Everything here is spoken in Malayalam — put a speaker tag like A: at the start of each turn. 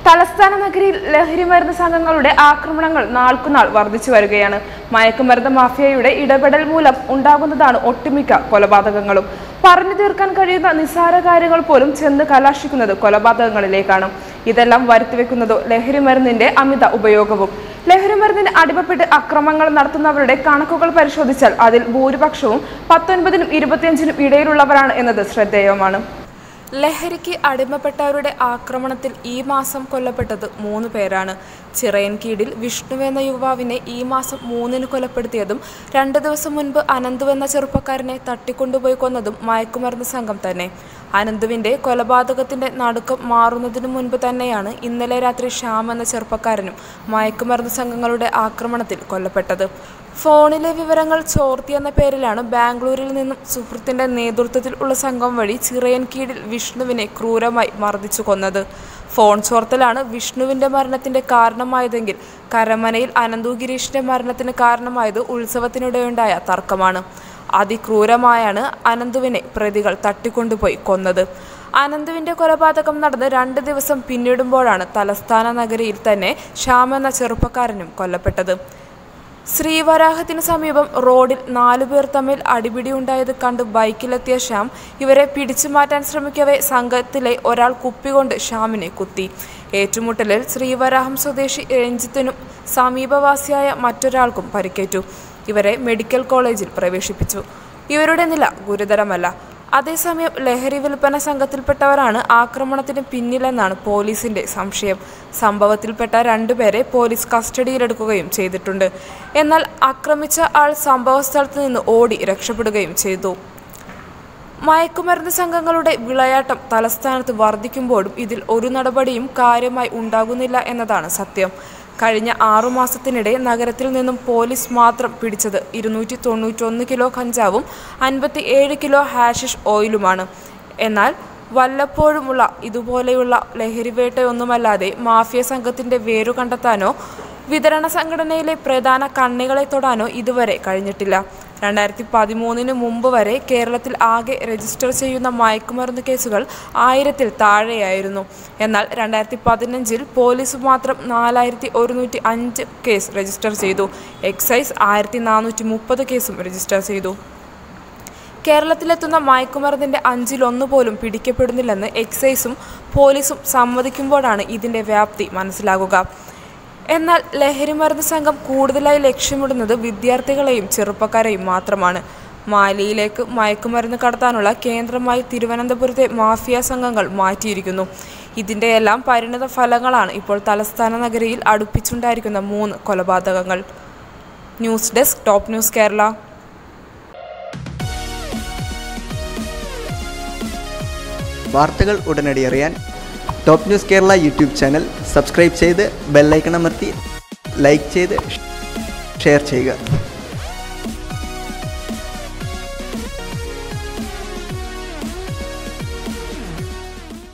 A: തലസ്ഥാന നഗരിയിൽ ലഹരിമരുന്ന് സംഘങ്ങളുടെ ആക്രമണങ്ങൾ നാൾക്കുനാൾ വർദ്ധിച്ചു വരികയാണ്. മയക്കുമരുന്ന് മാഫിയയുടെ ഇടപെടൽ മൂലം ഉണ്ടാകുന്നതാണ് ഒട്ടുമിക്ക കൊലപാതകങ്ങളും. പറഞ്ഞു തീർക്കാൻ കഴിയുന്ന നിസ്സാര കാര്യങ്ങൾ പോലും ചെന്ന് കലാശിക്കുന്നത് കൊലപാതകങ്ങളിലേക്കാണ്. ഇതെല്ലാം വരുത്തിവെക്കുന്നത് ലഹരിമരുന്നിന്റെ അമിത ഉപയോഗവും. ലഹരിമരുന്നിന് അടിമപ്പെട്ട് അക്രമങ്ങൾ നടത്തുന്നവരുടെ കണക്കുകൾ പരിശോധിച്ചാൽ അതിൽ ഭൂരിപക്ഷവും 19-നും 25-നും ഇടയിലുള്ളവരാണ് എന്നത് ശ്രദ്ധേയമാണ്. ലഹരിക്ക് അടിമപ്പെട്ടവരുടെ ആക്രമണത്തിൽ ഈ മാസം കൊല്ലപ്പെട്ടത് 3 പേരാണ്. ചിറയൻകീഴിൽ വിഷ്ണുവെന്ന യുവാവിനെ ഈ മാസം 3-ന് കൊലപ്പെടുത്തിയതും 2 ദിവസം മുൻപ് അനന്തുവെന്ന ചെറുപ്പക്കാരനെ തട്ടിക്കൊണ്ടുപോയി കൊന്നതും മയക്കുമരുന്ന് സംഘം തന്നെ. അനന്തുവിന്റെ കൊലപാതകത്തിന്റെ നടുക്കം മാറുന്നതിനു മുൻപ് തന്നെയാണ് ഇന്നലെ രാത്രി ശ്യാം എന്ന ചെറുപ്പക്കാരനും മയക്കുമരുന്ന് സംഘങ്ങളുടെ ആക്രമണത്തിൽ കൊല്ലപ്പെട്ടത്. ഫോണിലെ വിവരങ്ങൾ ചോർത്തിയെന്ന പേരിലാണ് ബാംഗ്ലൂരിൽ നിന്നും സുഹൃത്തിന്റെ നേതൃത്വത്തിൽ ഉള്ള സംഘം വഴി ചിറയൻകീഴിൽ വിഷ്ണുവിനെ ക്രൂരമായി മർദ്ദിച്ചു കൊന്നത്. ഫോൺ ചോർത്തലാണ് വിഷ്ണുവിന്റെ മരണത്തിന്റെ കാരണമായതെങ്കിൽ കരമനയിൽ അനന്തു ഗിരീഷിന്റെ മരണത്തിന് കാരണമായത് ഉത്സവത്തിനിടെയുണ്ടായ തർക്കമാണ്. അതിക്രൂരമായാണ് അനന്തുവിനെ പ്രതികൾ തട്ടിക്കൊണ്ടുപോയി കൊന്നത്. അനന്തുവിന്റെ കൊലപാതകം നടന്ന് 2 ദിവസം പിന്നിടുമ്പോഴാണ് തലസ്ഥാന നഗരിയിൽ തന്നെ ശ്യാം എന്ന ചെറുപ്പക്കാരനും കൊല്ലപ്പെട്ടത്. ശ്രീവരാഹത്തിന് സമീപം റോഡിൽ 4 പേർ തമ്മിൽ അടിപിടി ഉണ്ടായത് കണ്ട് ബൈക്കിലെത്തിയ ശ്യാം ഇവരെ പിടിച്ചു മാറ്റാൻ ശ്രമിക്കവേ സംഘത്തിലെ ഒരാൾ കുപ്പികൊണ്ട് ശ്യാമിനെ കുത്തി. ഏറ്റുമുട്ടലിൽ ശ്രീവരാഹം സ്വദേശി രഞ്ജിത്തിനും സമീപവാസിയായ മറ്റൊരാൾക്കും പരിക്കേറ്റു. ഇവരെ മെഡിക്കൽ കോളേജിൽ പ്രവേശിപ്പിച്ചു. ഇവരുടെ നില ഗുരുതരമല്ല. അതേസമയം ലഹരി വിൽപ്പന സംഘത്തിൽപ്പെട്ടവരാണ് ആക്രമണത്തിന് പിന്നിലെന്നാണ് പോലീസിന്റെ സംശയം. സംഭവത്തിൽപ്പെട്ട 2 പേരെ പോലീസ് കസ്റ്റഡിയിലെടുക്കുകയും ചെയ്തിട്ടുണ്ട്. എന്നാൽ ആക്രമിച്ച ആൾ സംഭവസ്ഥലത്ത് നിന്ന് ഓടി രക്ഷപ്പെടുകയും ചെയ്തു. മയക്കുമരുന്ന് സംഘങ്ങളുടെ വിളയാട്ടം തലസ്ഥാനത്ത് വർദ്ധിക്കുമ്പോഴും ഇതിൽ ഒരു നടപടിയും കാര്യമായി ഉണ്ടാകുന്നില്ല എന്നതാണ് സത്യം. കഴിഞ്ഞ 6 മാസത്തിനിടെ നഗരത്തിൽ നിന്നും പോലീസ് മാത്രം പിടിച്ചത് 291 കിലോ കഞ്ചാവും 57 കിലോ ഹാഷിഷ് ഓയിലുമാണ്. എന്നാൽ വല്ലപ്പോഴുമുള്ള ഇതുപോലെയുള്ള ലഹരിവേട്ടയൊന്നുമല്ലാതെ മാഫിയ സംഘത്തിന്റെ വേരു കണ്ടെത്താനോ വിതരണ സംഘടനയിലെ പ്രധാന കണ്ണികളെ തൊടാനോ ഇതുവരെ കഴിഞ്ഞിട്ടില്ല. 2013-ന് മുമ്പ് വരെ കേരളത്തിൽ ആകെ രജിസ്റ്റർ ചെയ്യുന്ന മയക്കുമരുന്ന് കേസുകൾ 1000-ൽ താഴെയായിരുന്നു. എന്നാൽ 2015-ൽ പോലീസ് മാത്രം 4105 കേസ് രജിസ്റ്റർ ചെയ്തു. എക്സൈസ് 1430 കേസും രജിസ്റ്റർ ചെയ്തു. കേരളത്തിലെത്തുന്ന മയക്കുമരുന്നിന്റെ 5-ൽ 1 പോലും പിടിക്കപ്പെടുന്നില്ലെന്ന് എക്സൈസും പോലീസും സമ്മതിക്കുമ്പോഴാണ് ഇതിന്റെ വ്യാപ്തി മനസ്സിലാകുക. എന്നാൽ ലഹരിമരുന്ന് സംഘം കൂടുതലായി ലക്ഷ്യമിടുന്നത് വിദ്യാർത്ഥികളെയും ചെറുപ്പക്കാരെയും മാത്രമാണ്. മാലിയിലേക്ക് മയക്കുമരുന്ന് കടത്താനുള്ള കേന്ദ്രമായി തിരുവനന്തപുരത്തെ മാഫിയ സംഘങ്ങൾ മാറ്റിയിരിക്കുന്നു. ഇതിൻ്റെയെല്ലാം പരിണിത ഫലങ്ങളാണ് ഇപ്പോൾ തലസ്ഥാന നഗരിയിൽ അടുപ്പിച്ചുണ്ടായിരിക്കുന്ന 3 കൊലപാതകങ്ങൾ. News desk top news Kerala.
B: വാർത്തകൾ ഉടനടി അറിയാൻ top news Kerala YouTube channel subscribe ചെയ്ത് ബെല്ലൈക്കൺ അമർത്തി ലൈക്ക് ചെയ്ത് ഷെയർ ചെയ്യുക.